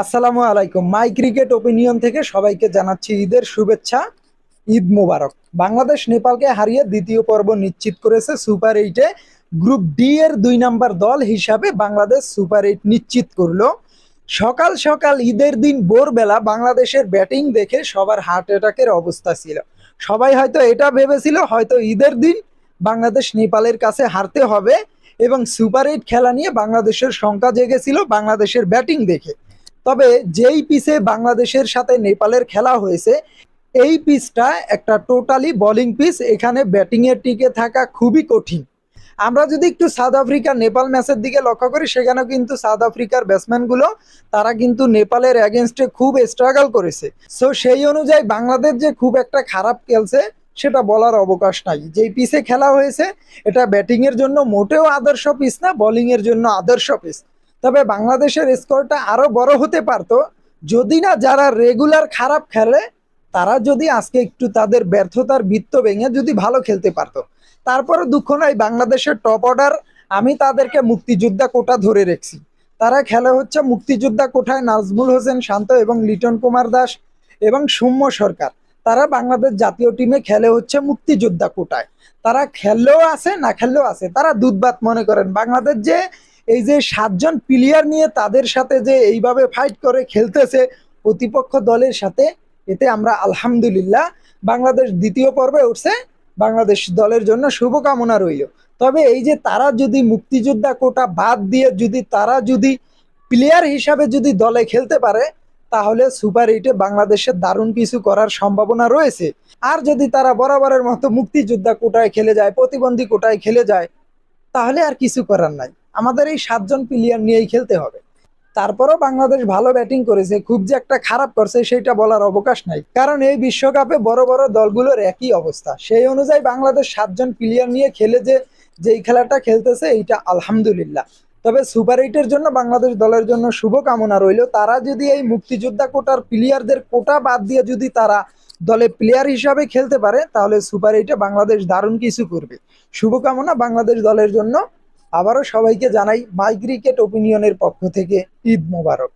আসসালামু আলাইকুম। মাই cricket opinion থেকে সবাইকে জানাচ্ছি ঈদের শুভেচ্ছা। ঈদ মোবারক। বাংলাদেশ নেপালকে হারিয়ে দ্বিতীয় পর্ব নিশ্চিত করেছে সুপার এইটে। গ্রুপ ডি এর 2 নম্বর দল হিসাবে বাংলাদেশ সুপার এইট নিশ্চিত করলো। সকাল সকাল ঈদের দিন ভোরবেলা বাংলাদেশের ব্যাটিং দেখে সবার হার্ট অ্যাটাকের অবস্থা ছিল। সবাই হয়তো এটা ভেবেছিল হয়তো ঈদের দিন বাংলাদেশ নেপালের কাছে হারতে হবে, এবং সুপার এইট খেলা নিয়ে বাংলাদেশের শঙ্কা জেগেছিল বাংলাদেশের ব্যাটিং দেখে। তবে যেই পিচে বাংলাদেশের সাথে নেপালের খেলা হয়েছে, এই পিচটা একটা টোটালি বোলিং পিচ। এখানে ব্যাটিং এর টিকে থাকা খুবই কঠিন। আমরা যদি একটু সাউথ আফ্রিকা নেপাল ম্যাচের দিকে লক্ষ্য করি, সেখানেও কিন্তু সাউথ আফ্রিকার ব্যাটসম্যানগুলো তারা কিন্তু নেপালের এগেনস্টে খুব স্ট্রাগল করেছে। সো সেই অনুযায়ী বাংলাদেশ যে খুব একটা খারাপ খেলছে সেটা বলার অবকাশ নাই। যেই পিচে খেলা হয়েছে এটা ব্যাটিং এর জন্য মোটেও আদর্শ পিচ না, বোলিং এর জন্য আদর্শ পিচ। তবে বাংলাদেশের স্কোরটা আরো বড় হতে পারতো যদি না যারা রেগুলার খারাপ খেলে তারা যদি আজকে একটু তাদের ব্যর্থতার বৃত্ত ভেঙে যদি ভালো খেলতে পারতো। তারপরে দুঃখ নাই, বাংলাদেশের টপ অর্ডার আমি তাদেরকে মুক্তিযোদ্ধা কোটা ধরে রেখেছি। তারা খেলে হচ্ছে মুক্তিযোদ্ধা কোঠায় নাজমুল হোসেন শান্ত এবং লিটন কুমার দাস এবং সৌম্য সরকার। তারা বাংলাদেশ জাতীয় টিমে খেলে হচ্ছে মুক্তিযোদ্ধা কোটায়। তারা খেললেও আছে, না খেললেও আছে। তারা দুধবাত মনে করেন বাংলাদেশ যে এই যে 7 জন প্লেয়ার নিয়ে তাদের সাথে যে এইভাবে ফাইট করে খেলতেছে প্রতিপক্ষ দলের সাথে, এতে আমরা আলহামদুলিল্লাহ। বাংলাদেশ দ্বিতীয় পর্বে উঠছে, বাংলাদেশ দলের জন্য শুভকামনা রইল। তবে এই যে তারা যদি মুক্তিযোদ্ধা কোটা বাদ দিয়ে যদি তারা যদি প্লেয়ার হিসাবে যদি দলে খেলতে পারে, তাহলে সুপার এইটে বাংলাদেশের দারুণ কিছু করার সম্ভাবনা রয়েছে। আর যদি তারা বরাবরের মতো মুক্তিযোদ্ধা কোটায় খেলে যায়, প্রতিবন্ধী কোটায় খেলে যায়, তাহলে আর কিছু করার নাই। আমাদের এই 7 জন প্লেয়ার নিয়েই খেলতে হবে। তারপরও বাংলাদেশ ভালো ব্যাটিং করেছে, খুব যে একটা খারাপ করছে সেটা বলার অবকাশ নাই, কারণ এই বিশ্বকাপে বড় বড় দলগুলোর একই অবস্থা। সেই অনুযায়ী বাংলাদেশ 7 জন প্লেয়ার নিয়ে খেলে যেই খেলাটা খেলতেছে এইটা আলহামদুলিল্লাহ। তবে সুপার এইটের জন্য বাংলাদেশ দলের জন্য শুভকামনা রইল। তারা যদি এই মুক্তিযোদ্ধা কোটার প্লেয়ারদের কোটা বাদ দিয়ে যদি তারা দলে প্লেয়ার হিসাবে খেলতে পারে, তাহলে সুপার এইটে বাংলাদেশ দারুণ কিছু করবে। শুভকামনা বাংলাদেশ দলের জন্য। আবারও সবাইকে জানাই মাই ক্রিকেট ওপিনিয়নের পক্ষ থেকে ঈদ মোবারক।